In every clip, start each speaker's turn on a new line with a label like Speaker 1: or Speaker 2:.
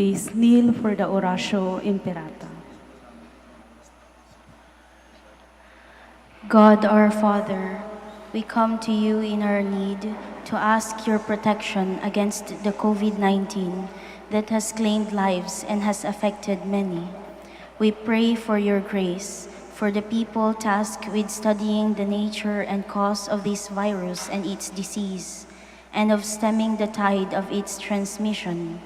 Speaker 1: Please kneel for the Oratio Imperata.
Speaker 2: God our Father, we come to you in our need to ask your protection against the COVID-19 that has claimed lives and has affected many. We pray for your grace for the people tasked with studying the nature and cause of this virus and its disease, and of stemming the tide of its transmission.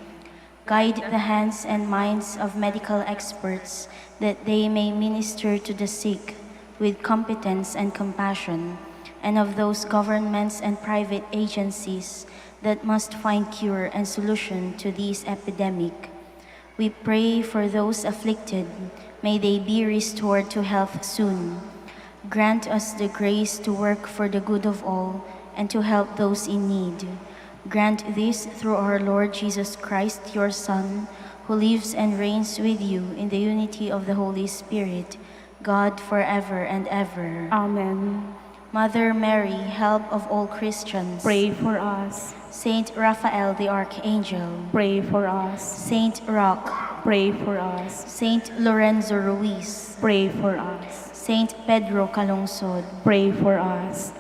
Speaker 2: Guide the hands and minds of medical experts that they may minister to the sick with competence and compassion, and of those governments and private agencies that must find cure and solution to this epidemic. We pray for those afflicted. May they be restored to health soon. Grant us the grace to work for the good of all and to help those in need. Grant this through our Lord Jesus Christ, your Son, who lives and reigns with you in the unity of the Holy Spirit, God forever and ever.
Speaker 1: Amen.
Speaker 2: Mother Mary, help of all Christians,
Speaker 1: Pray for us.
Speaker 2: Saint Raphael the Archangel,
Speaker 1: Pray for us.
Speaker 2: Saint Roch,
Speaker 1: Pray for us.
Speaker 2: Saint Lorenzo Ruiz,
Speaker 1: Pray for us.
Speaker 2: Saint Pedro Calungsod,
Speaker 1: Pray for us.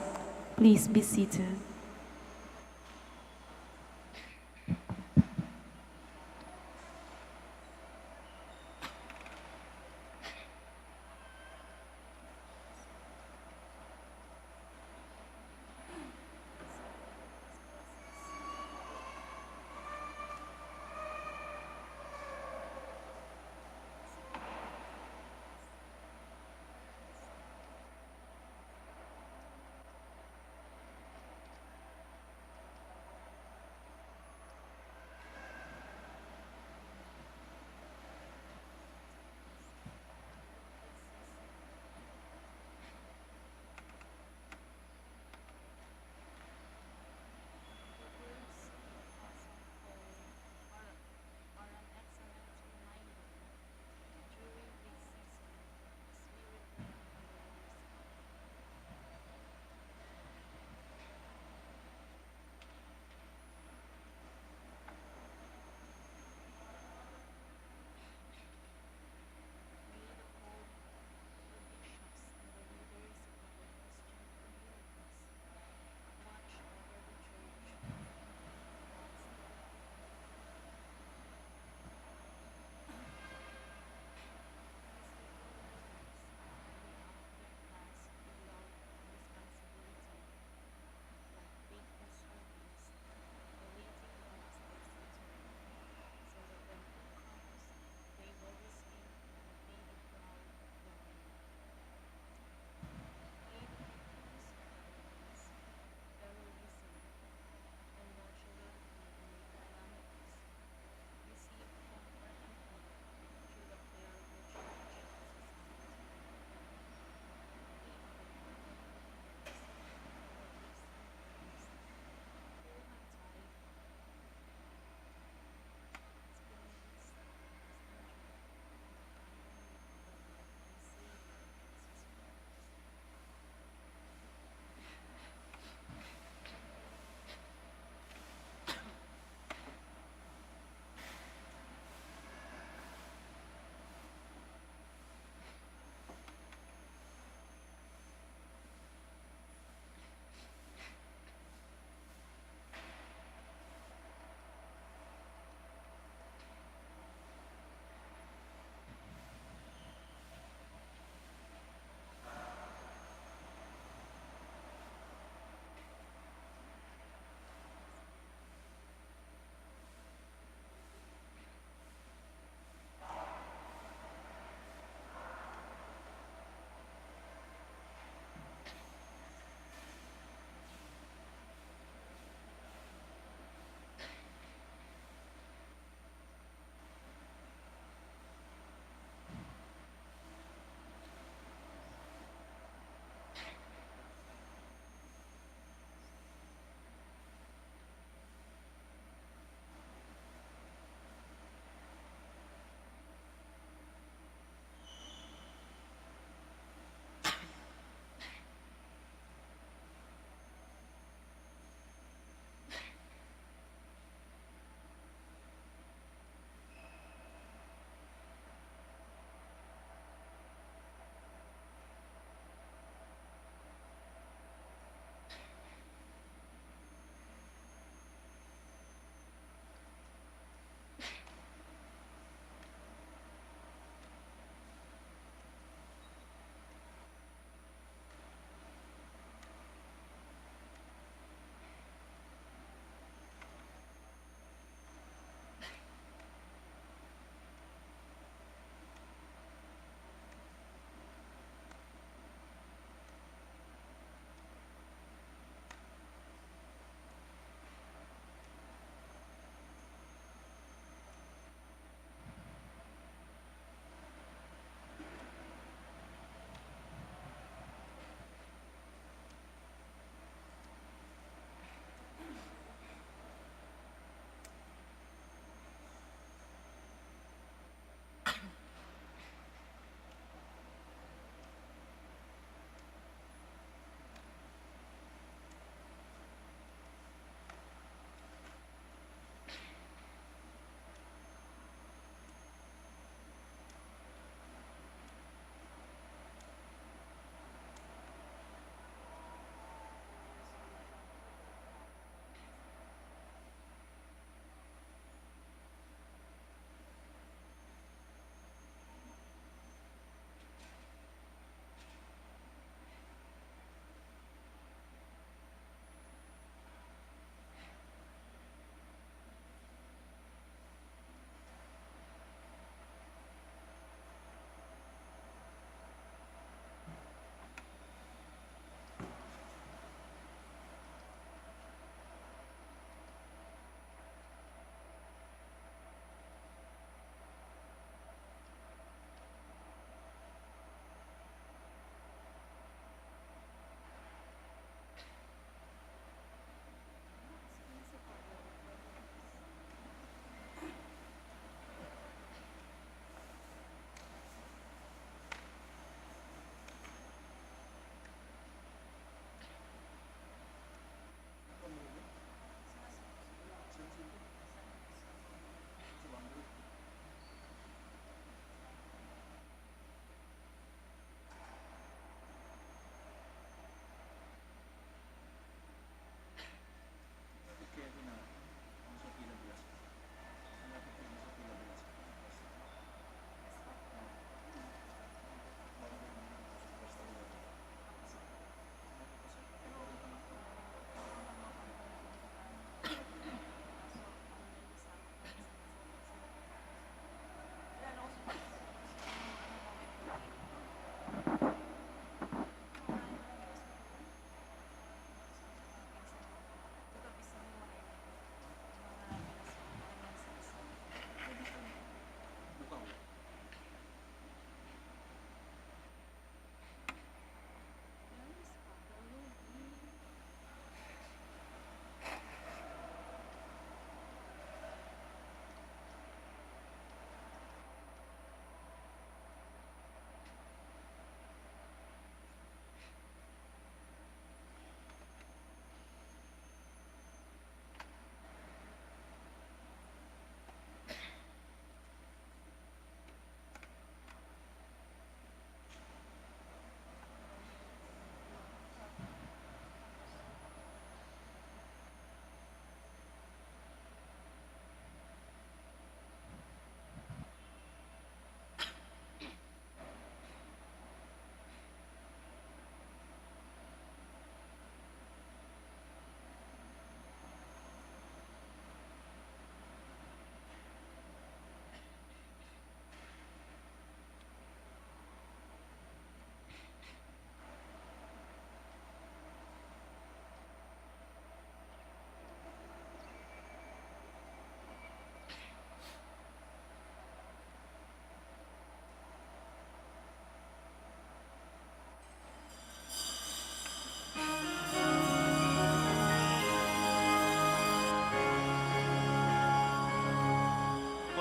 Speaker 1: Please be seated.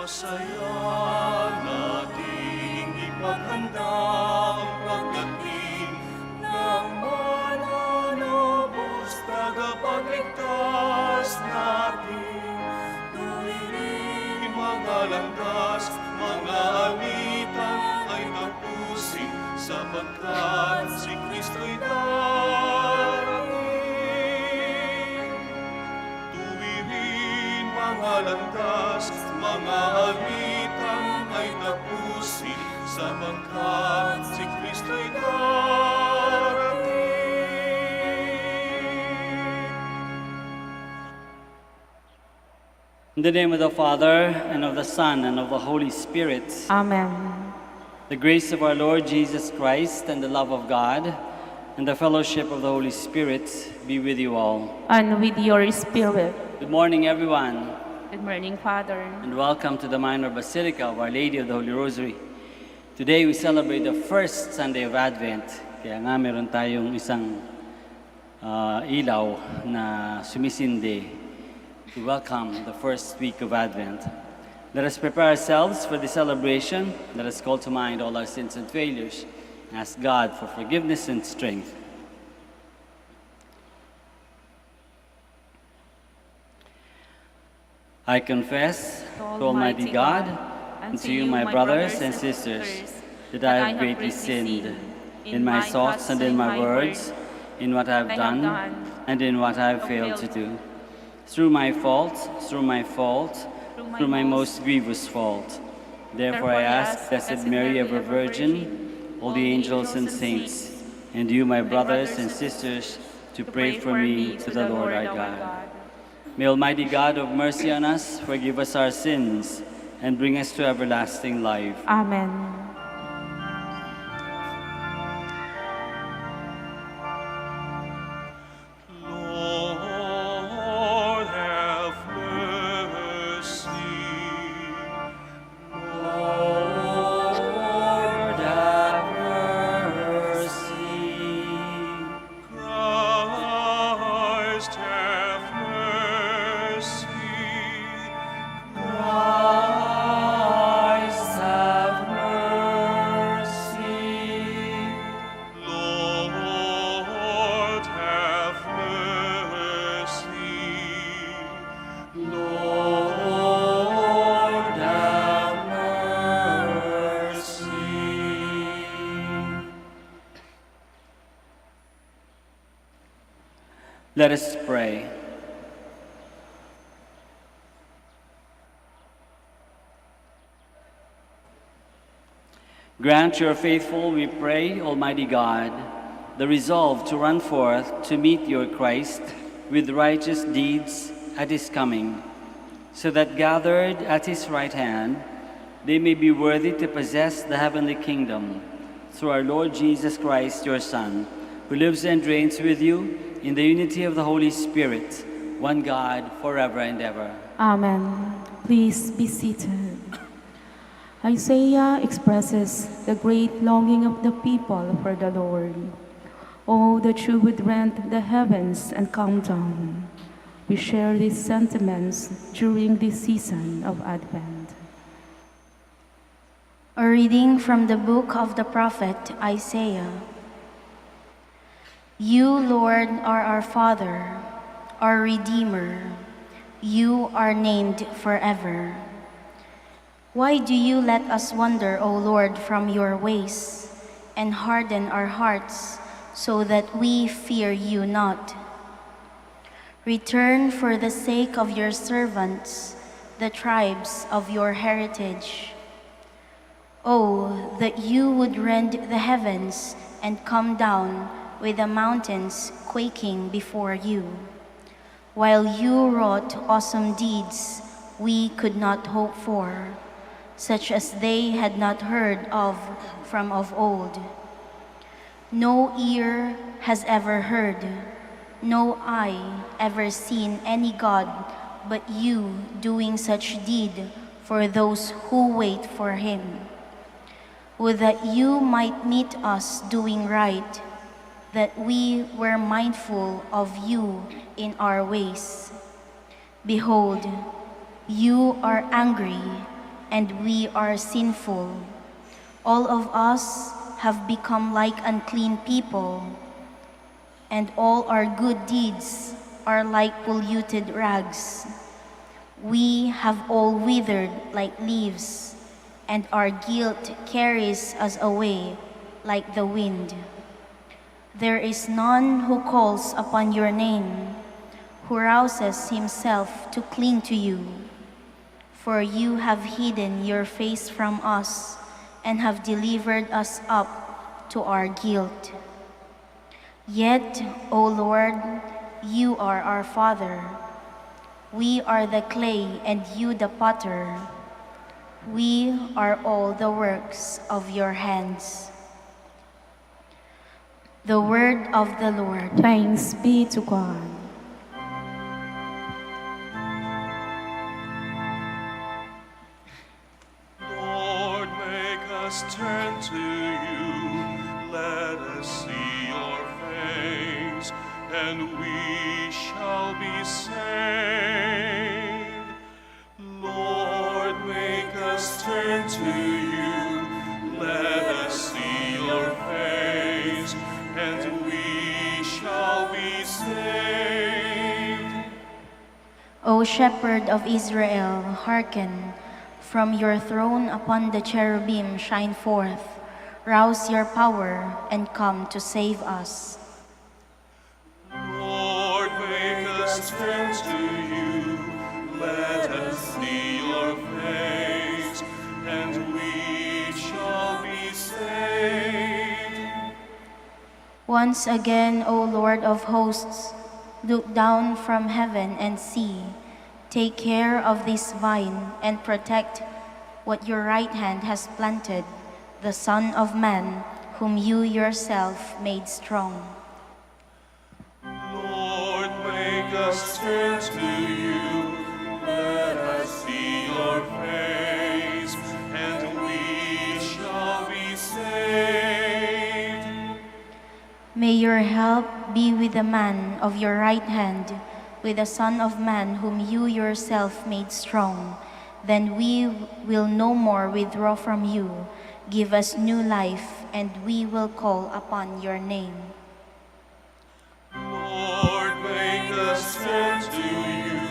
Speaker 3: Masaya nating ipaghanda ang pagdating ng mananobos, tagapagligtas natin. Tuwirin mga landas, mga alitang ay tapusin, sapagkat si Kristo'y darating. Tuwirin mga landas, mga alitang ay tapusin, sapagkat si Kristo'y darating.
Speaker 4: In the name of the Father, and of the Son, and of the Holy Spirit,
Speaker 1: Amen.
Speaker 4: the grace of our Lord Jesus Christ, and the love of God, and the fellowship of the Holy Spirit be with you all.
Speaker 1: And with your spirit.
Speaker 4: Good morning, everyone,
Speaker 1: Good morning, Father.
Speaker 4: and welcome to the Minor Basilica of Our Lady of the Holy Rosary. Today, we celebrate the first Sunday of Advent. Kaya nga meron tayong isang ilaw na sumisindi to welcome the first week of Advent. Let us prepare ourselves for the celebration. Let us call to mind all our sins and failures. Ask God for forgiveness and strength. I confess to Almighty God and to you, my brothers and sisters, that I have greatly sinned in my thoughts and in my words, in what I have done and in what I have failed to do. Through my fault, through my most grievous fault. Therefore I ask Blessed Mary, ever Virgin, all the angels and saints, and you, my brothers and sisters, to pray for me to the Lord our God. May Almighty God have mercy on us, forgive us our sins, and bring us to everlasting life.
Speaker 1: Amen.
Speaker 3: Lord, have mercy.
Speaker 4: Lord, have mercy.
Speaker 3: Christ, have mercy.
Speaker 4: Christ, have mercy.
Speaker 3: Lord, have mercy.
Speaker 4: Lord, have mercy. Let us pray. Grant your faithful, we pray, Almighty God, the resolve to run forth to meet your Christ with righteous deeds at his coming, so that gathered at his right hand, they may be worthy to possess the heavenly kingdom, through our Lord Jesus Christ, your Son, who lives and reigns with you in the unity of the Holy Spirit, one God, forever and ever.
Speaker 1: Amen. Please be seated. Isaiah expresses the great longing of the people for the Lord. Oh, that you would rend the heavens and come down. We share these sentiments during this season of Advent.
Speaker 2: A reading from the book of the prophet Isaiah. You, Lord, are our Father, our Redeemer. You are named forever. Why do you let us wander, O Lord, from your ways, and harden our hearts so that we fear you not? Return for the sake of your servants, the tribes of your heritage. Oh, that you would rend the heavens and come down with the mountains quaking before you. While you wrought awesome deeds we could not hope for, such as they had not heard of from of old. No ear has ever heard, no eye ever seen any God but you doing such deed for those who wait for him. Would that you might meet us doing right, that we were mindful of you in our ways. Behold, you are angry, and we are sinful. All of us have become like unclean people, and all our good deeds are like polluted rags. We have all withered like leaves, and our guilt carries us away like the wind. There is none who calls upon your name, who rouses himself to cling to you. For you have hidden your face from us and have delivered us up to our guilt. Yet, O Lord, you are our Father. We are the clay and you the potter. We are all the works of your hands. The word of the Lord.
Speaker 1: Thanks be to God.
Speaker 3: Lord, make us turn to you. Let us see your face, and we shall be saved. Lord, make us turn to you. Let us see your face, and we shall be saved.
Speaker 2: O Shepherd of Israel, hearken. From your throne upon the cherubim shine forth. Rouse your power and come to save us.
Speaker 3: Lord, make us turn to you. Let us see your face, and we shall be saved.
Speaker 2: Once again, O Lord of hosts, look down from heaven and see. Take care of this vine and protect what your right hand has planted, the Son of Man, whom you yourself made strong.
Speaker 3: Lord, make us turn to you. Let us see your face, and we shall be saved.
Speaker 2: May your help be with the man of your right hand, with the Son of Man whom you yourself made strong. Then we will no more withdraw from you. Give us new life, and we will call upon your name.
Speaker 3: Lord, make us turn to you.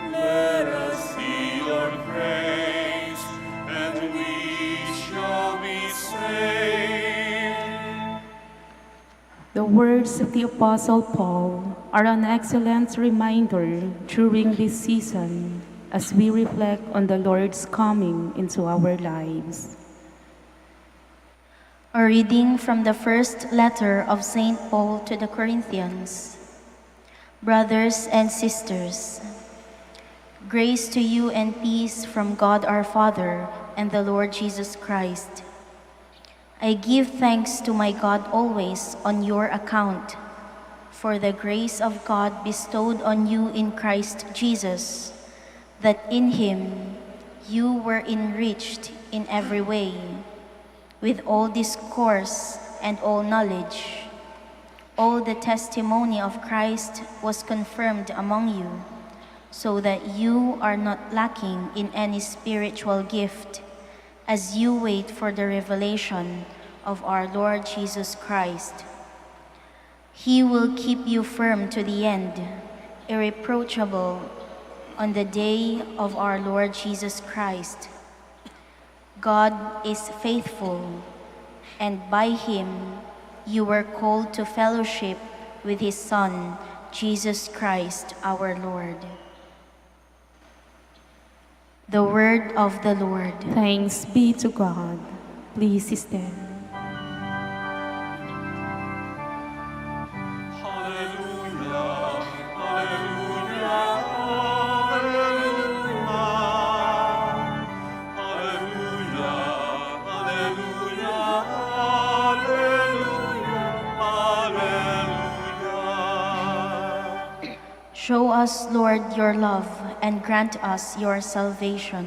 Speaker 3: Let us see your face, and we shall be saved.
Speaker 1: The words of the Apostle Paul are an excellent reminder during this season as we reflect on the Lord's coming into our lives.
Speaker 2: A reading from the first letter of St. Paul to the Corinthians. Brothers and sisters, grace to you and peace from God our Father and the Lord Jesus Christ. I give thanks to my God always on your account, for the grace of God bestowed on you in Christ Jesus, that in him you were enriched in every way, with all discourse and all knowledge. All the testimony of Christ was confirmed among you, so that you are not lacking in any spiritual gift, as you wait for the revelation of our Lord Jesus Christ. He will keep you firm to the end, irreproachable on the day of our Lord Jesus Christ. God is faithful, and by him you were called to fellowship with his Son, Jesus Christ our Lord. The word of the Lord.
Speaker 1: Thanks be to God. Please stand.
Speaker 3: Hallelujah, hallelujah, hallelujah. Hallelujah, hallelujah, hallelujah, hallelujah.
Speaker 2: Show us, Lord, your love and grant us your salvation.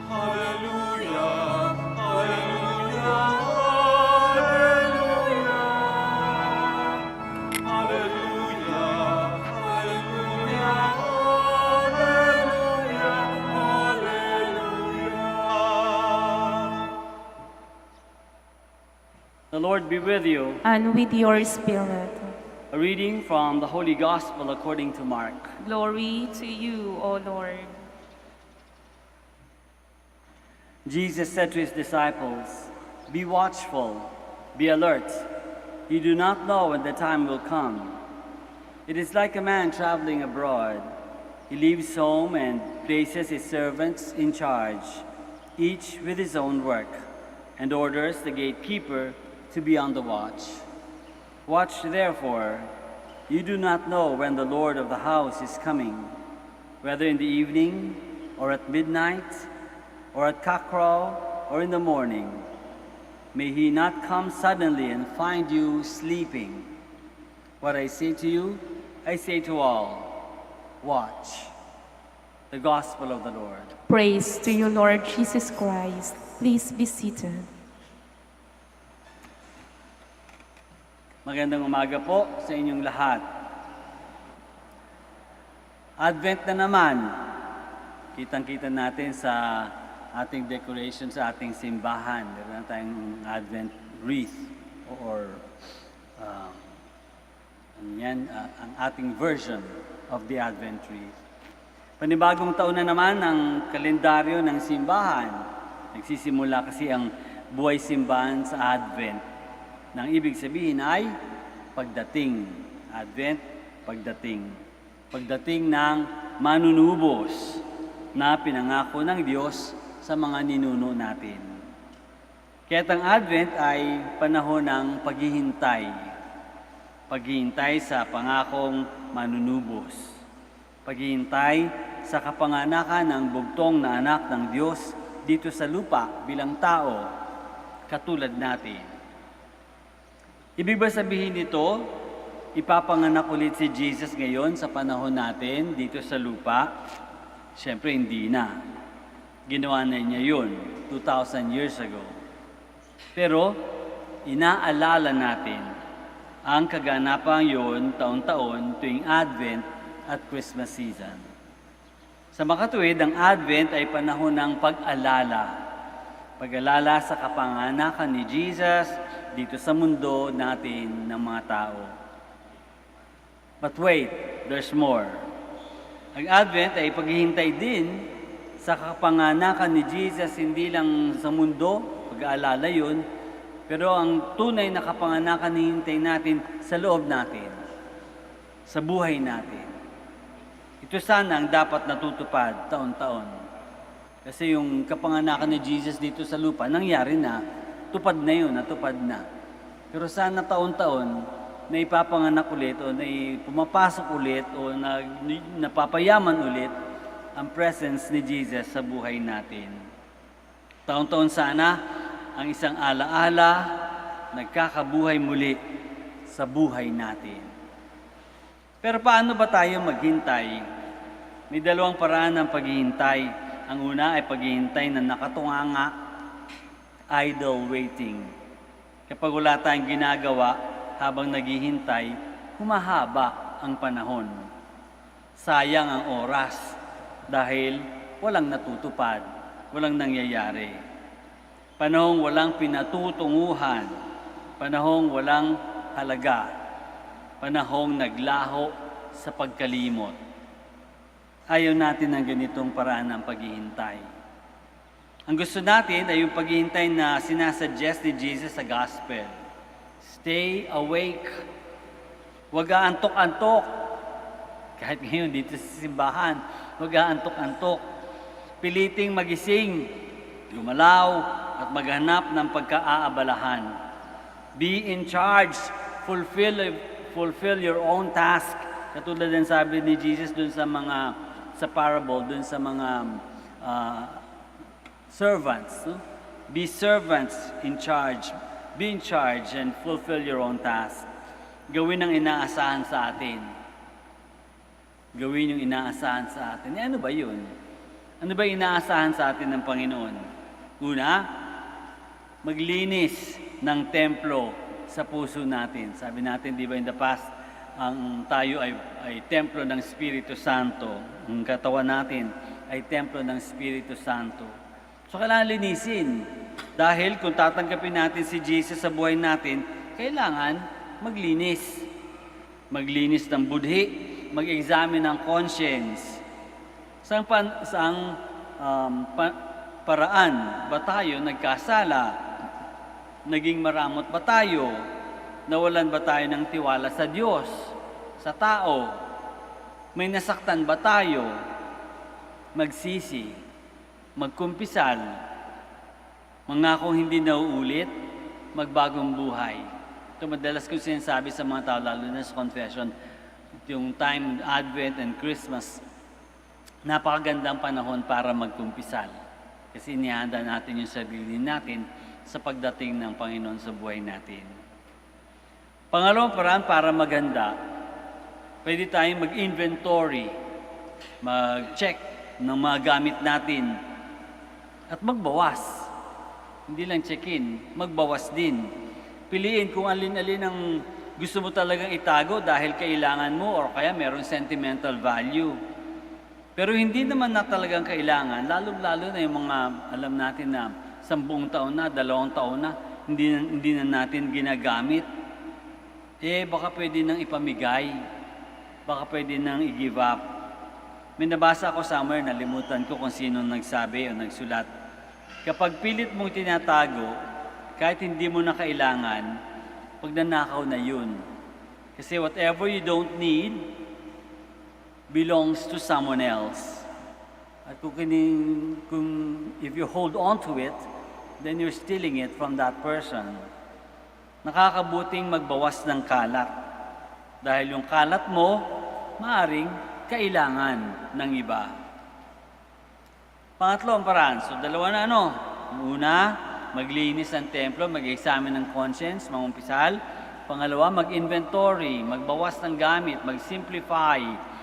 Speaker 3: Hallelujah, hallelujah, hallelujah. Hallelujah, hallelujah, hallelujah.
Speaker 4: The Lord be with you.
Speaker 1: and with your spirit.
Speaker 4: A reading from the Holy Gospel according to Mark.
Speaker 1: Glory to you, O Lord.
Speaker 4: Jesus said to his disciples, "Be watchful, be alert. You do not know when the time will come. It is like a man traveling abroad. He leaves home and places his servants in charge, each with his own work, and orders the gatekeeper to be on the watch. Watch therefore, you do not know when the Lord of the house is coming, whether in the evening, or at midnight, or at cockcrow, or in the morning. May he not come suddenly and find you sleeping. What I say to you, I say to all, watch." The Gospel of the Lord.
Speaker 1: Praise to you, Lord Jesus Christ. Please be seated.
Speaker 4: Magandang umaga po sa inyong lahat. Advent na naman. Kitang-kita natin sa ating decoration sa ating simbahan. Meron tayong Advent wreath or ang ating version of the Advent wreath. Panibagong taon na naman ang kalendaryo ng simbahan. Nagsisimula kasi ang buhay simbahan sa Advent. Nang ibig sabihin ay pagdating. Advent, pagdating. Pagdating ng manunubos na pinangako ng Diyos sa mga ninuno natin. Kaya't ang Advent ay panahon ng paghihintay. Paghihintay sa pangakong manunubos. Paghihintay sa kapanganakan ng bugtong na anak ng Diyos dito sa lupa bilang tao, katulad natin. Ibig ba sabihin nito, ipapanganak ulit si Jesus ngayon sa panahon natin dito sa lupa? Siyempre hindi na. Ginawa na niya yun 2,000 years ago. Pero inaalala natin ang kaganapang yun taon-taon tuwing Advent at Christmas season. Sa makatuwid, ang Advent ay panahon ng pag-alala. Pag-alala sa kapanganakan ni Jesus dito sa mundo natin ng mga tao. But wait, there's more. Ang Advent ay paghihintay din sa kapanganakan ni Jesus, hindi lang sa mundo, pag-aalala yun, pero ang tunay na kapanganakan hihintay natin sa loob natin, sa buhay natin. Ito sana ang dapat natutupad taon-taon. Kasi yung kapanganakan ni Jesus dito sa lupa, nangyari na, tupad na yun, natupad na. Pero sana taon-taon na ipapanganak ulit o na pumapasok ulit o na napapayaman ulit ang presence ni Jesus sa buhay natin. Taon-taon sana ang isang alaala nagkakabuhay muli sa buhay natin. Pero paano ba tayo maghintay? May dalawang paraan ng paghihintay. Ang una ay paghihintay na nakatunganga, idle waiting. Kapag wala tayong ginagawa habang naghihintay, humahaba ang panahon. Sayang ang oras dahil walang natutupad, walang nangyayari. Panahong walang pinatutunguhan, panahong walang halaga, panahong naglaho sa pagkalimot. Ayaw natin ng ganitong paraan ng paghihintay. Ang gusto natin ay yung paghihintay na sinasuggest ni Jesus sa Gospel. Stay awake. Huwag aantok-antok. Kahit ngayon dito sa simbahan, huwag aantok-antok. Piliting magising, gumalaw at maghanap ng pagkaaabalahan. Be in charge. Fulfill your own task. Katulad din sabi ni Jesus dun sa parable, dun sa mga servants. No? Be servants in charge. Be in charge and fulfill your own task. Gawin ang inaasahan sa atin. Gawin yung inaasahan sa atin. Ano ba yun? Ano ba inaasahan sa atin ng Panginoon? Una, maglinis ng templo sa puso natin. Sabi natin, di ba in the past, ang tayo ay templo ng Espiritu Santo. Ang katawan natin ay templo ng Espiritu Santo. So kailangan linisin Dahil kung tatanggapin natin si Jesus sa buhay natin, kailangan maglinis. Maglinis ng budhi, mag-examine ng conscience. Paraan ba tayo nagkasala? Naging maramot ba tayo? Nawalan ba tayo ng tiwala sa Diyos, sa tao? May nasaktan ba tayo? Magsisi, magkumpisal, mangakong hindi nauulit, magbagong buhay. Ito madalas kong sinasabi sa mga tao, lalo na sa confession, yung time, Advent and Christmas, napakagandang panahon para magkumpisal. Kasi inihanda natin yung sarili natin sa pagdating ng Panginoon sa buhay natin. Pangalawang paraan para maganda, pwede tayong mag-inventory, mag-check ng mga gamit natin, at magbawas. Hindi lang check-in, magbawas din. Piliin kung alin-alin ang gusto mo talagang itago dahil kailangan mo or kaya merong sentimental value. Pero hindi naman na talagang kailangan, lalo-lalo na yung mga alam natin na 10 taon na, 2 taon na, hindi na natin ginagamit. Baka pwede nang ipamigay, baka pwede nang i-give up. May nabasa ako somewhere, nalimutan ko kung sino nagsabi o nagsulat. Kapag pilit mong tinatago, kahit hindi mo na kailangan, pagnanakaw na yun. Kasi whatever you don't need, belongs to someone else. At if you hold on to it, then you're stealing it from that person. Nakakabuting magbawas ng kalat. Dahil yung kalat mo, maaring kailangan ng iba. Pangatlo ang paraan. So, dalawa na Una, maglinis ng templo, mag-examine ng conscience, mangumpisal. Pangalawa, mag-inventory, magbawas ng gamit, mag-simplify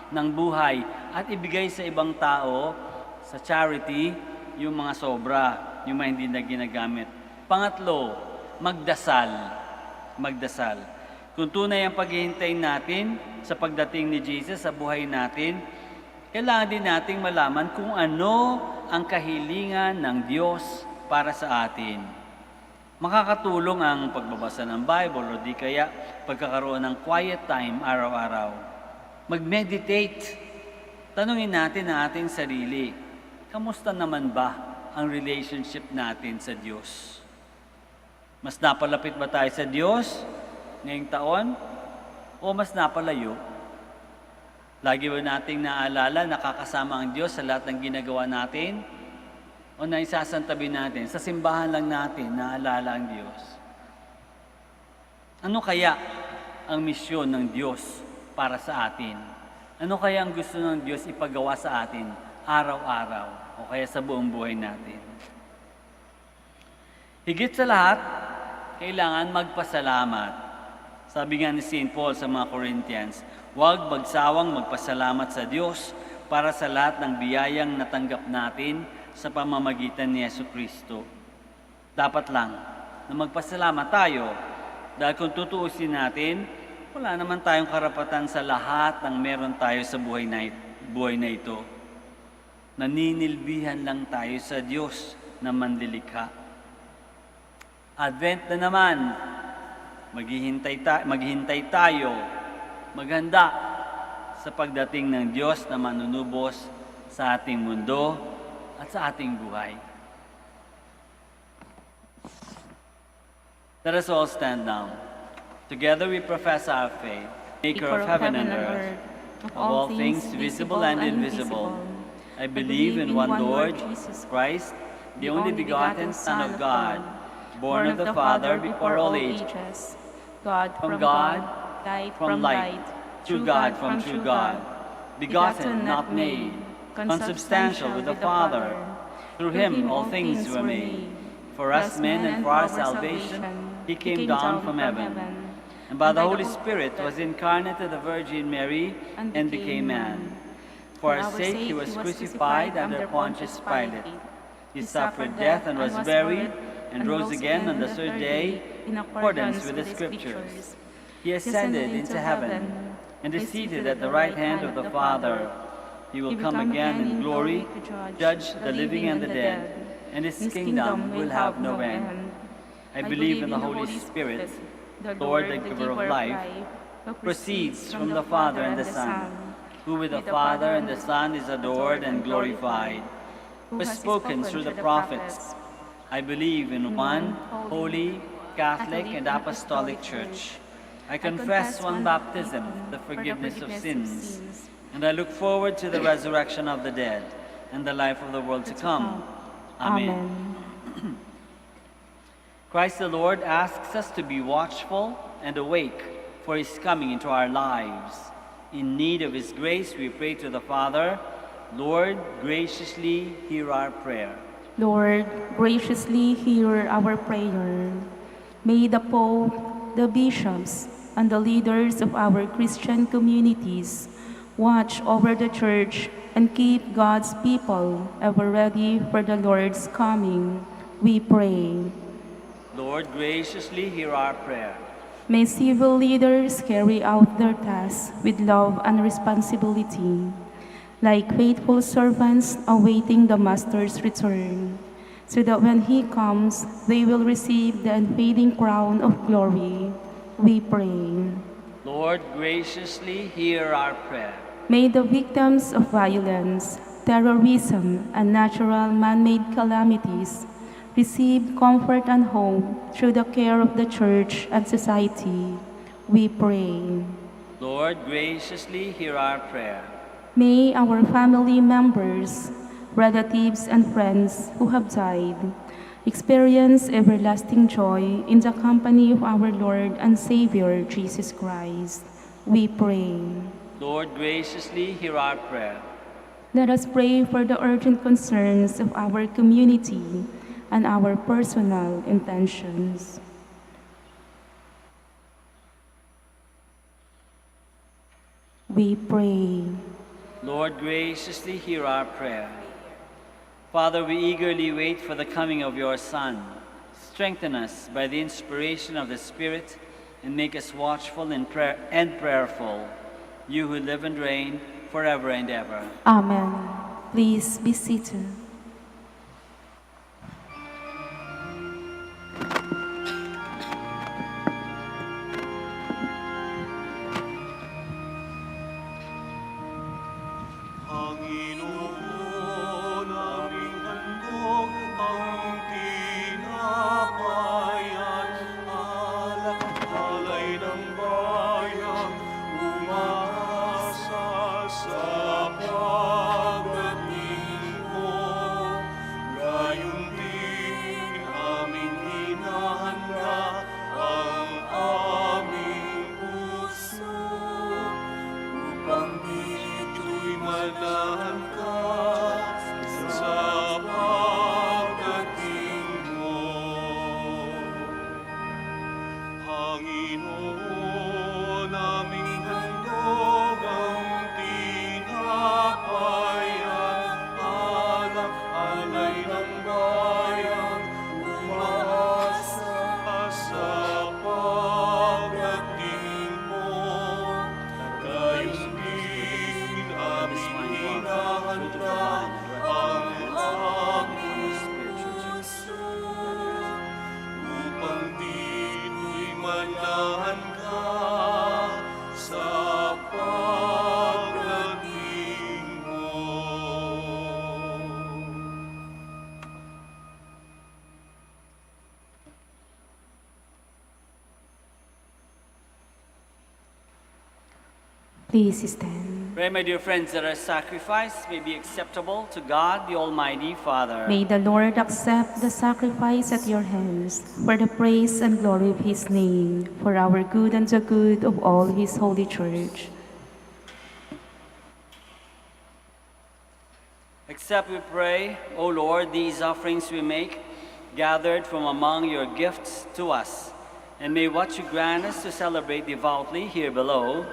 Speaker 4: ng buhay, at ibigay sa ibang tao, sa charity, yung mga sobra, yung mga hindi na ginagamit. Pangatlo, magdasal. Magdasal. Kung tunay ang paghihintay natin sa pagdating ni Jesus sa buhay natin, kailangan din nating malaman kung ano ang kahilingan ng Diyos para sa atin. Makakatulong ang pagbabasa ng Bible o di kaya pagkakaroon ng quiet time araw-araw. Mag-meditate. Tanungin natin ang ating sarili, kamusta naman ba ang relationship natin sa Diyos? Mas napalapit ba tayo sa Diyos ngayong taon o mas napalayo? Lagi ba nating naalala, nakakasama ang Diyos sa lahat ng ginagawa natin? O naisasantabi natin, sa simbahan lang natin, naalala ang Diyos? Ano kaya ang misyon ng Diyos para sa atin? Ano kaya ang gusto ng Diyos ipagawa sa atin araw-araw o kaya sa buong buhay natin? Higit sa lahat, kailangan magpasalamat. Sabi nga ni St. Paul sa mga Corinthians, huwag magsawang magpasalamat sa Diyos para sa lahat ng biyayang natanggap natin sa pamamagitan ni Jesucristo. Dapat lang na magpasalamat tayo dahil kung tutuusin natin, wala naman tayong karapatan sa lahat ng meron tayo sa buhay na ito. Naninilbihan lang tayo sa Diyos na manlilikha. Advent na naman, maghihintay tayo, maghanda sa pagdating ng Diyos na manunubos sa ating mundo at sa ating buhay. Let us all stand now. Together we profess our faith, Maker of heaven and earth, of all things visible and invisible. I believe in one Lord, Jesus Christ, the only begotten Son of God, born of the Father before all ages,
Speaker 1: God
Speaker 4: from God,
Speaker 1: light
Speaker 4: from light, true God from true God, begotten, not made, consubstantial with the Father. Through him all things were made. For us men and for our salvation, he came down from heaven, and by the Holy Spirit was incarnate of the Virgin Mary and became man. For our sake he was crucified under Pontius Pilate. He suffered death and was buried, and rose again on the third day in accordance with the Scriptures. He ascended into heaven and is seated at the right hand of the Father. He will come again in glory, judge the living and the dead, and his kingdom will have no end. I believe in the Holy Spirit, the Lord, the giver of life, who proceeds from the Father and the Son, who with the Father and the Son is adored and glorified, who has spoken through the prophets. I believe in one holy, Catholic, and Apostolic Church. I confess one baptism, the forgiveness of sins, and I look forward to the resurrection of the dead and the life of the world to come. Amen. Christ the Lord asks us to be watchful and awake for his coming into our lives. In need of his grace, we pray to the Father. Lord, graciously hear our prayer.
Speaker 1: Lord, graciously hear our prayer. May the Pope, the bishops, and the leaders of our Christian communities watch over the Church and keep God's people ever ready for the Lord's coming. We pray.
Speaker 4: Lord, graciously hear our prayer.
Speaker 1: May civil leaders carry out their tasks with love and responsibility, like faithful servants awaiting the Master's return, so that when he comes, they will receive the unfading crown of glory. We pray.
Speaker 4: Lord, graciously hear our prayer.
Speaker 1: May the victims of violence, terrorism, and natural man-made calamities receive comfort and hope through the care of the Church and society. We pray.
Speaker 4: Lord, graciously hear our prayer.
Speaker 1: May our family members, relatives, and friends who have died experience everlasting joy in the company of our Lord and Savior, Jesus Christ. We pray.
Speaker 4: Lord, graciously hear our prayer.
Speaker 1: Let us pray for the urgent concerns of our community and our personal intentions. We pray.
Speaker 4: Lord, graciously hear our prayer. Father, we eagerly wait for the coming of your Son. Strengthen us by the inspiration of the Spirit and make us watchful and prayerful, you who live and reign forever and ever.
Speaker 1: Amen. Please be seated.
Speaker 3: Panginoon, aming handog ang tinapay at alak, alay ng bayan, umasa sa pagdating mo. Gayon din aming hinahanda ang aming puso upang dito'y manahan ka sa pagdating mo. Panginoon, aming handog ang tinapay at alak, alay ng bayan, umasa sa pagdating mo. Gayon din aming hinahanda ang aming puso upang dito'y manahan ka sa pagdating mo.
Speaker 1: Please stand.
Speaker 4: Pray, my dear friends, that our sacrifice may be acceptable to God, the Almighty Father.
Speaker 1: May the Lord accept the sacrifice at your hands for the praise and glory of his name, for our good and the good of all his holy church.
Speaker 4: Accept, we pray, O Lord, these offerings we make, gathered from among your gifts to us, and may what you grant us to celebrate devoutly here below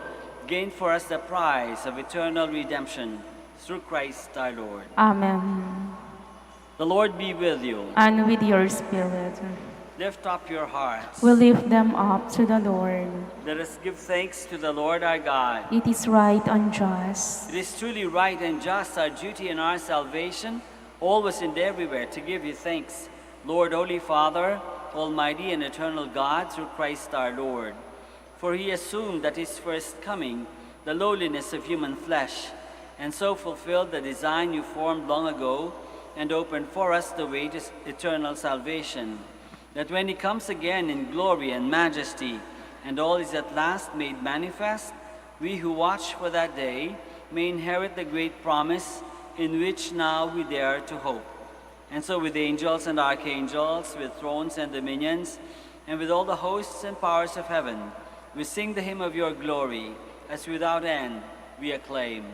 Speaker 4: gain for us the prize of eternal redemption through Christ our Lord.
Speaker 1: Amen.
Speaker 4: The Lord be with you.
Speaker 1: And with your spirit.
Speaker 4: Lift up your hearts.
Speaker 1: We lift them up to the Lord.
Speaker 4: Let us give thanks to the Lord our God.
Speaker 1: It is right and just,
Speaker 4: It is truly right and just, our duty and our salvation, always and everywhere to give you thanks, Lord, Holy Father, Almighty and eternal God, through Christ our Lord. For he assumed at his first coming the lowliness of human flesh, and so fulfilled the design you formed long ago and opened for us the way to eternal salvation, that when he comes again in glory and majesty, and all is at last made manifest, we who watch for that day may inherit the great promise in which now we dare to hope. And so with angels and archangels, with thrones and dominions, and with all the hosts and powers of heaven, we sing the hymn of your glory, as without end we acclaim.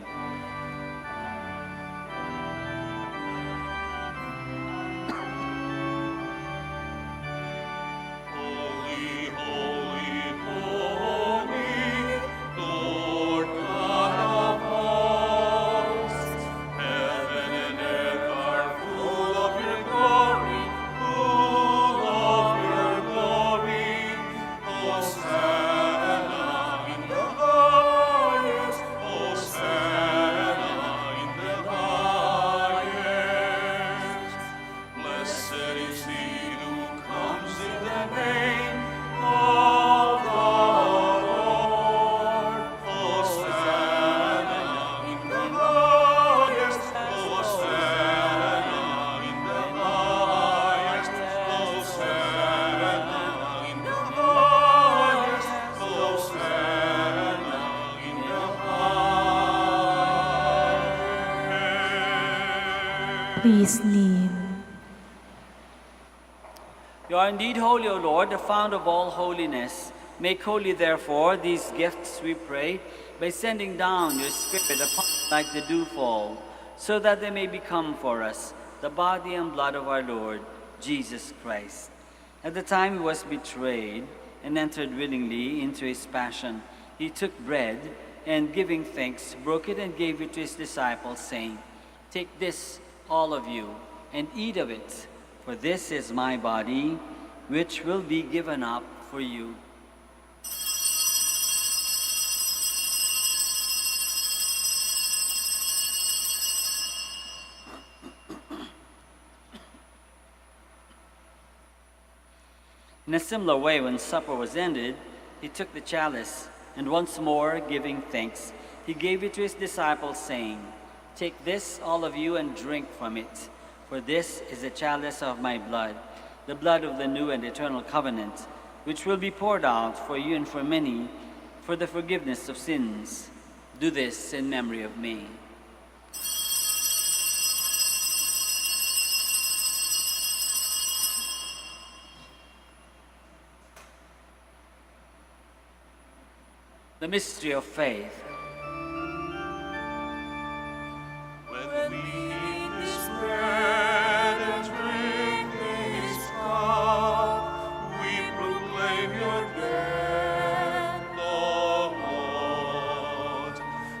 Speaker 1: Please kneel.
Speaker 4: You are indeed holy, O Lord, the fount of all holiness. Make holy, therefore, these gifts, we pray, by sending down your Spirit upon them like the dewfall, so that they may become for us the body and blood of our Lord, Jesus Christ. At the time he was betrayed and entered willingly into his passion, he took bread, and giving thanks, broke it and gave it to his disciples, saying, "Take this, all of you, and eat of it, for this is my body, which will be given up for you." In a similar way, when supper was ended, he took the chalice, and once more giving thanks, he gave it to his disciples, saying, "Take this, all of you, and drink from it, for this is the chalice of my blood, the blood of the new and eternal covenant, which will be poured out for you and for many for the forgiveness of sins. Do this in memory of me." The mystery of faith.
Speaker 3: When we eat this bread and drink this cup, we proclaim your death, Lord,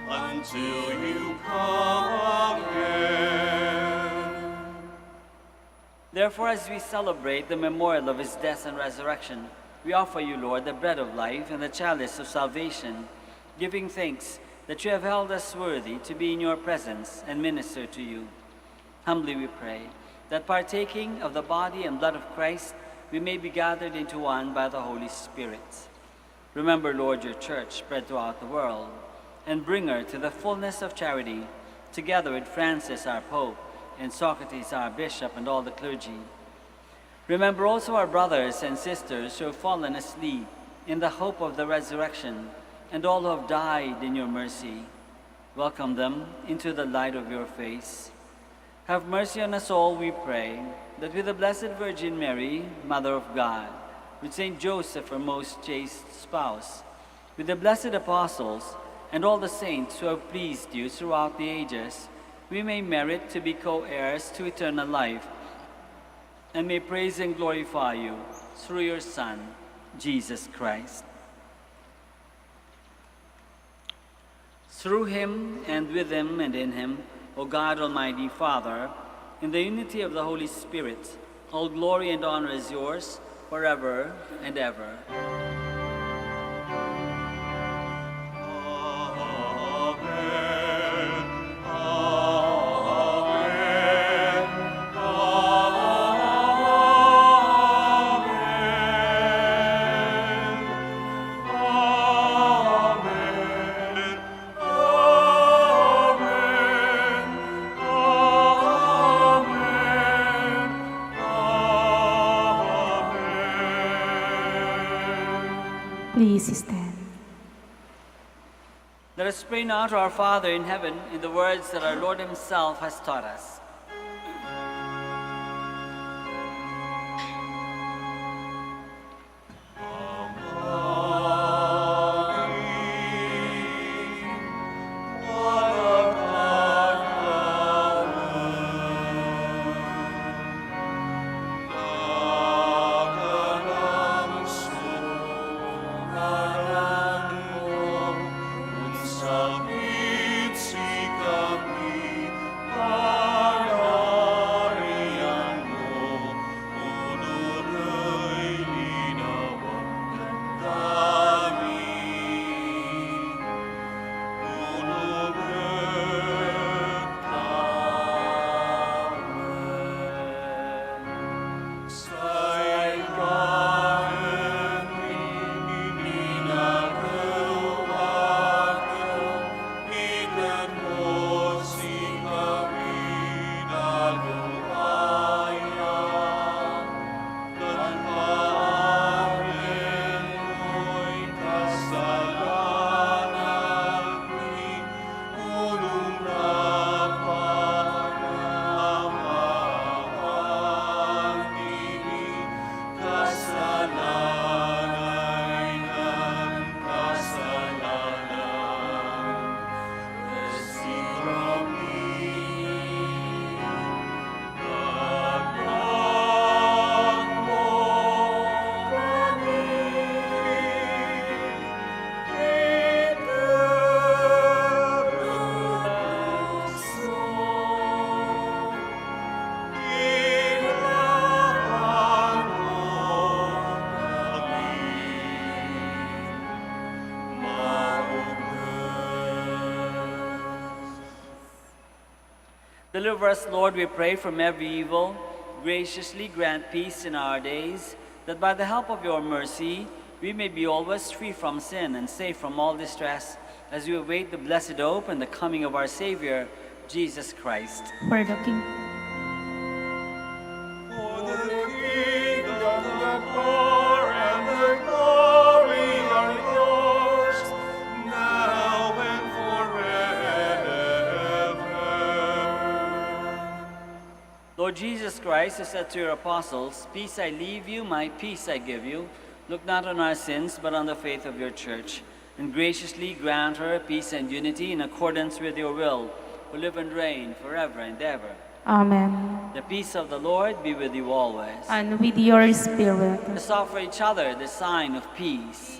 Speaker 3: until you come again.
Speaker 4: Therefore, as we celebrate the memorial of his death and resurrection, we offer you, Lord, the bread of life and the chalice of salvation, giving thanks that you have held us worthy to be in your presence and minister to you. Humbly we pray that partaking of the body and blood of Christ, we may be gathered into one by the Holy Spirit. Remember, Lord, your church spread throughout the world, and bring her to the fullness of charity, together with Francis, our Pope, and Socrates, our Bishop, and all the clergy. Remember also our brothers and sisters who have fallen asleep in the hope of the resurrection, and all who have died in your mercy. Welcome them into the light of your face. Have mercy on us all, we pray, that with the Blessed Virgin Mary, Mother of God, with Saint Joseph, her most chaste spouse, with the blessed apostles, and all the saints who have pleased you throughout the ages, we may merit to be co-heirs to eternal life, and may praise and glorify you through your Son, Jesus Christ. Through him, and with him, and in him, O God, Almighty Father, in the unity of the Holy Spirit, all glory and honor is yours forever and ever.
Speaker 3: Amen. Amen.
Speaker 1: Please stand.
Speaker 4: Let us pray now to our Father in heaven in the words that our Lord himself has taught us. Deliver us, Lord, we pray, from every evil. Graciously grant peace in our days, that by the help of your mercy, we may be always free from sin and safe from all distress, as we await the blessed hope and the coming of our Savior, Jesus Christ.
Speaker 1: For the King.
Speaker 3: For the kingdom, the power, and the glory are yours, now and forever.
Speaker 4: Lord Jesus Christ, you said to your apostles, "Peace I leave you, my peace I give you. Look not on our sins, but on the faith of your church, and graciously grant her peace and unity in accordance with your will, who live and reign forever and ever."
Speaker 1: Amen.
Speaker 4: The peace of the Lord be with you always.
Speaker 1: And with your spirit.
Speaker 4: Let's offer each other the sign of peace.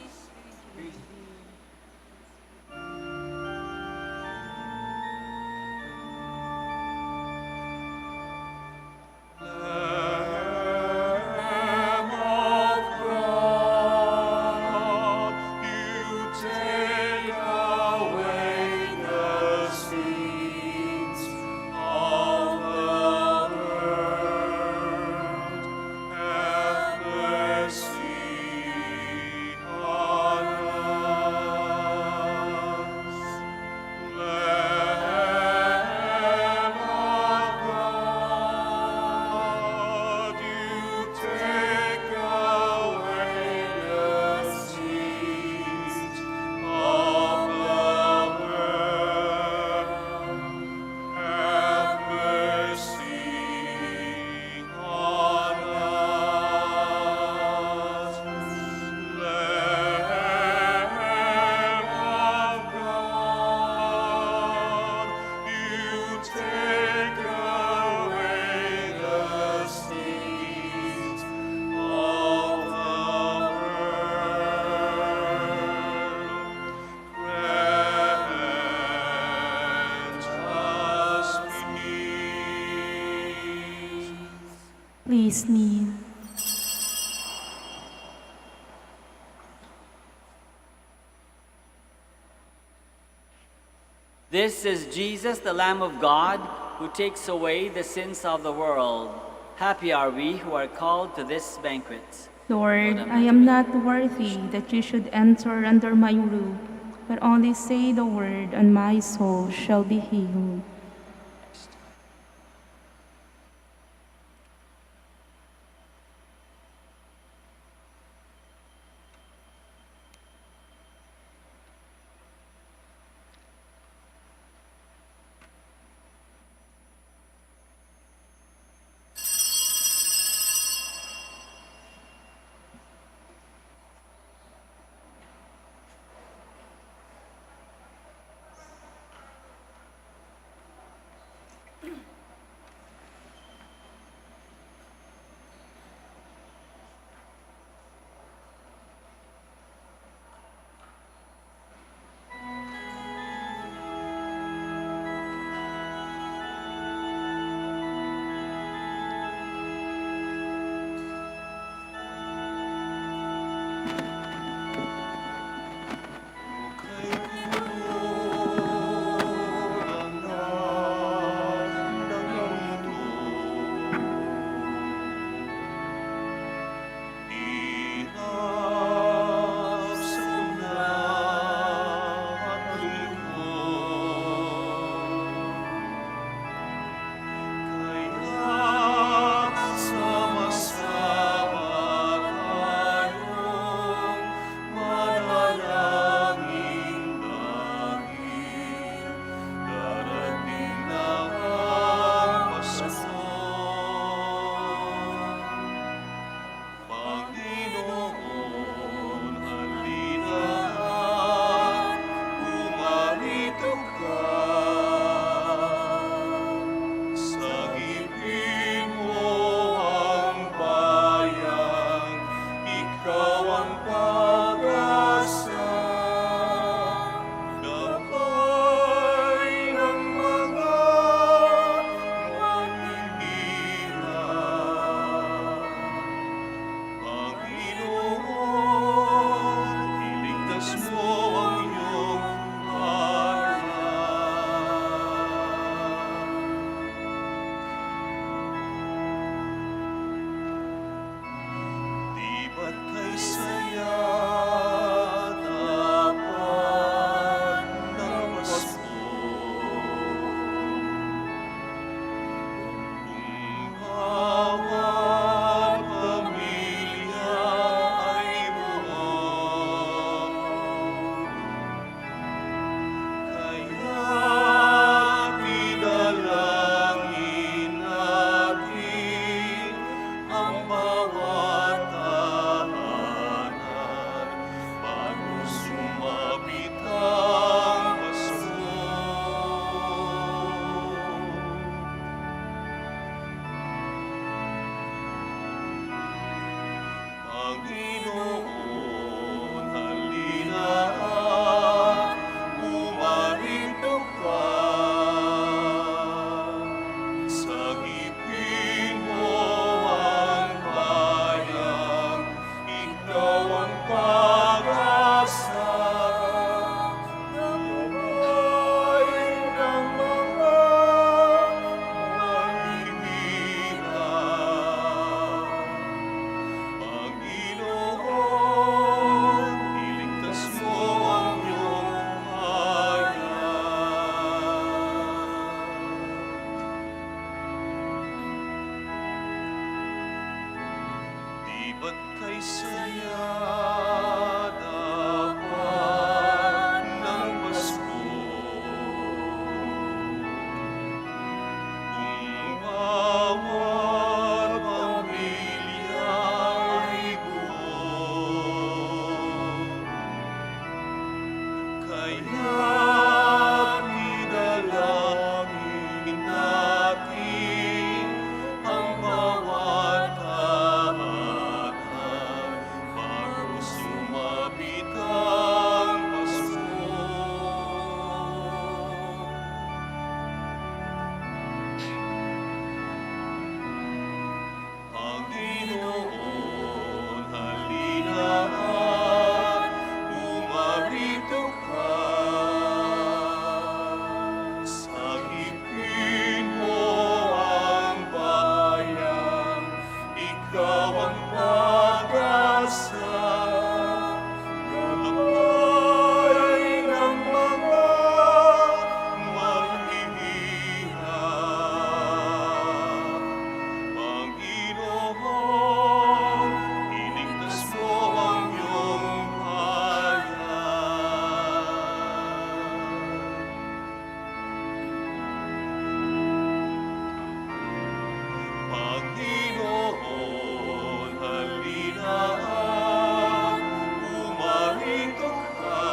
Speaker 3: Lamb of God, you take away the sins of the world. Have mercy on us. Lamb of God, you take away the sins of the world. Have mercy on us. Lamb of God, you take away the sins of the world. Grant us peace.
Speaker 1: Please kneel.
Speaker 4: This is Jesus, the Lamb of God, who takes away the sins of the world. Happy are we who are called to this banquet.
Speaker 1: Lord, I am not worthy that you should enter under my roof, but only say the word, and my soul shall be healed.
Speaker 3: Sayadapan ng Pasko, kung bawat pamilya ay buo. Kaya't idalangin natin ang bawat tahanan bago sumapit ang Pasko. Panginoon, halina at bumarito ka. Sagipin mo ang bayan, ikaw ang pag-asa. Gabay ng mga maghihirap. Panginoon, iligtas mo ang iyong bayan. Panginoon, halina at bumarito ka.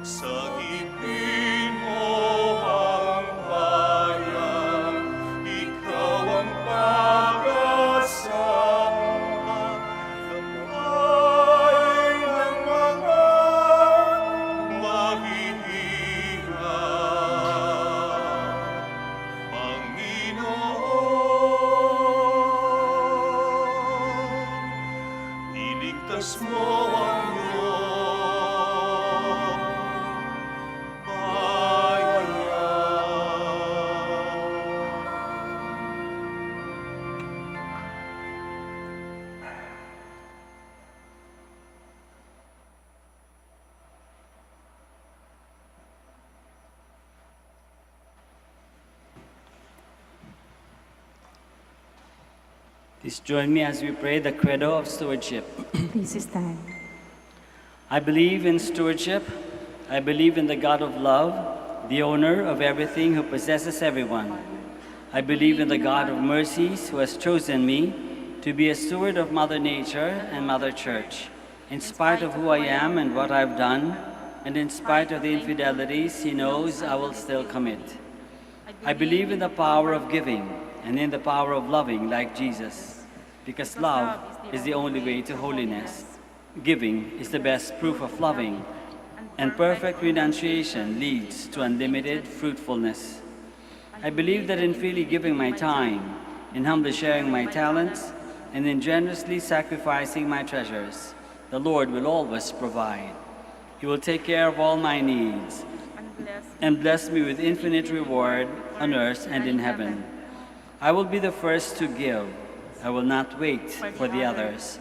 Speaker 3: Sagipin mo ang bayan, ikaw ang pag-asa. Gabay ng mga mahihirap. Panginoon, iligtas mo ang iyong bayan.
Speaker 4: Please join me as we pray the Credo of Stewardship.
Speaker 1: Please stand.
Speaker 4: I believe in stewardship. I believe in the God of love, the owner of everything who possesses everyone. I believe in the God of mercies who has chosen me to be a steward of Mother Nature and Mother Church. In spite of who I am and what I've done, and in spite of the infidelities he knows I will still commit. I believe in the power of giving and in the power of loving like Jesus, because love is the only way to holiness. Giving is the best proof of loving, and perfect renunciation leads to unlimited fruitfulness. I believe that in freely giving my time, in humbly sharing my talents, and in generously sacrificing my treasures, the Lord will always provide. He will take care of all my needs and bless me with infinite reward on earth and in heaven. I will be the first to give. I will not wait for the others.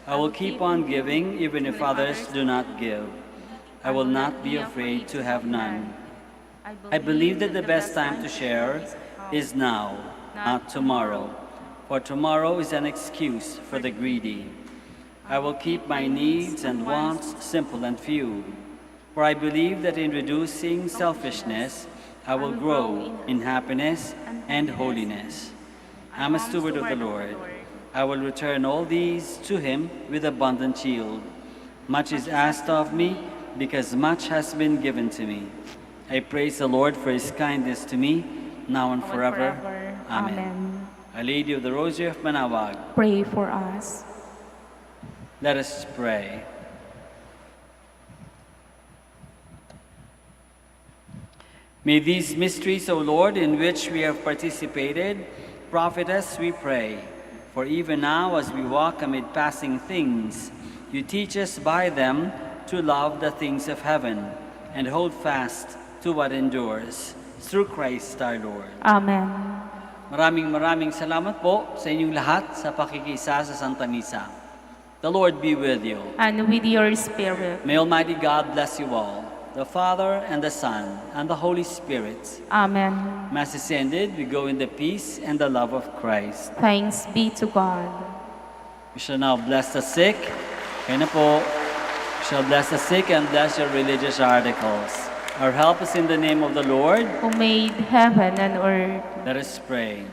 Speaker 4: I will keep on giving even if others do not give. I will not be afraid to have none. I believe that the best time to share is now, not tomorrow, for tomorrow is an excuse for the greedy. I will keep my needs and wants simple and few, for I believe that in reducing selfishness, I will grow in happiness and holiness. I am a steward of the Lord. I will return all these to him with abundant yield. Much is asked of me, because much has been given to me. I praise the Lord for his kindness to me, now and forever. Amen. Our Lady of the Rosary of Manaoag,
Speaker 1: Pray for us.
Speaker 4: let us pray. May these mysteries, O Lord, in which we have participated, profit us, we pray. For even now, as we walk amid passing things, you teach us by them to love the things of heaven and hold fast to what endures. Through Christ our Lord.
Speaker 1: Amen.
Speaker 4: Maraming salamat po sa inyong lahat sa pakikisa sa Santa Misa. The Lord be with you.
Speaker 1: And with your spirit.
Speaker 4: May Almighty God bless you all, the Father and the Son and the Holy Spirit.
Speaker 1: Amen.
Speaker 4: Mass is ended. We go in the peace and the love of Christ.
Speaker 1: Thanks be to God.
Speaker 4: We shall now bless the sick. Kaya na po. We shall bless the sick and bless your religious articles. Our help is in the name of the Lord,
Speaker 1: who made heaven and earth.
Speaker 4: Let us pray.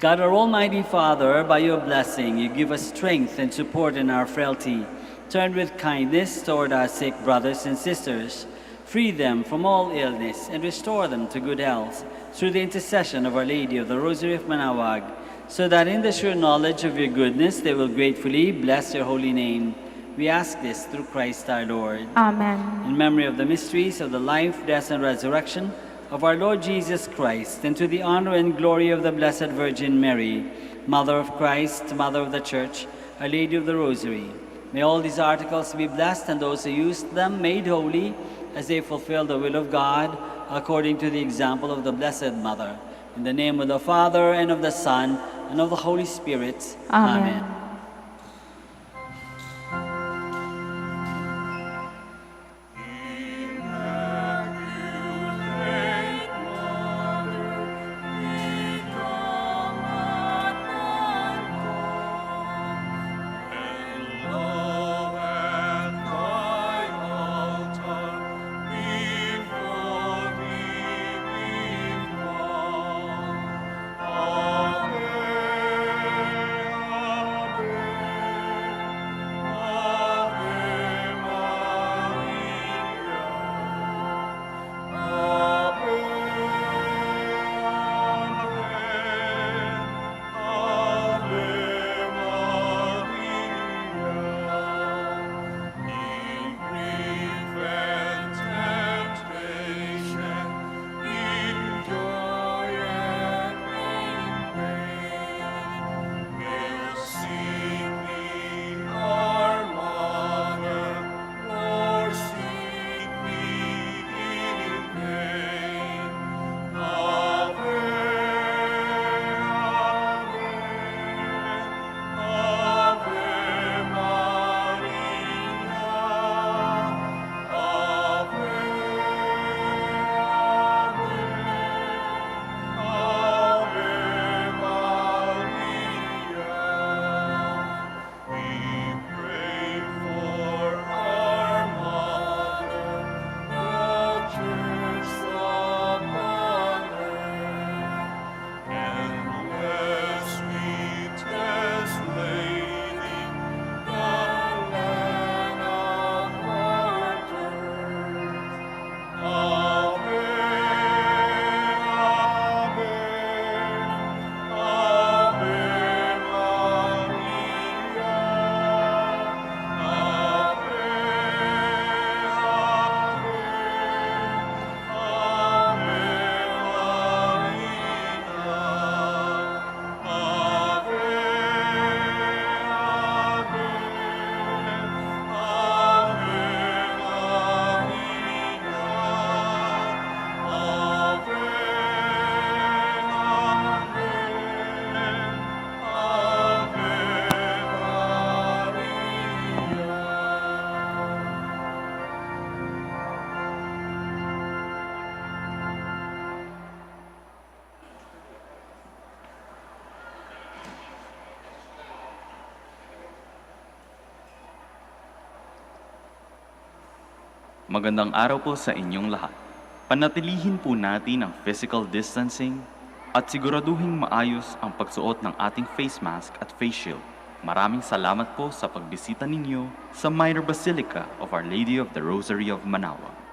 Speaker 4: God, our Almighty Father, by your blessing, you give us strength and support in our frailty. Turn with kindness toward our sick brothers and sisters. Free them from all illness and restore them to good health through the intercession of Our Lady of the Rosary of Manaoag, so that in the sure knowledge of your goodness they will gratefully bless your holy name. We ask this through Christ our Lord.
Speaker 1: Amen.
Speaker 4: In memory of the mysteries of the life, death, and resurrection of our Lord Jesus Christ, and to the honor and glory of the Blessed Virgin Mary, Mother of Christ, Mother of the Church, Our Lady of the Rosary, may all these articles be blessed and those who used them made holy as they fulfill the will of God according to the example of the Blessed Mother. In the name of the Father, and of the Son, and of the Holy Spirit.
Speaker 1: Amen.
Speaker 4: Amen.
Speaker 5: Magandang araw po sa inyong lahat. Panatilihin po natin ang physical distancing at siguraduhing maayos ang pagsuot ng ating face mask at face shield. Maraming salamat po sa pagbisita ninyo sa Minor Basilica of Our Lady of the Rosary of Manaoag.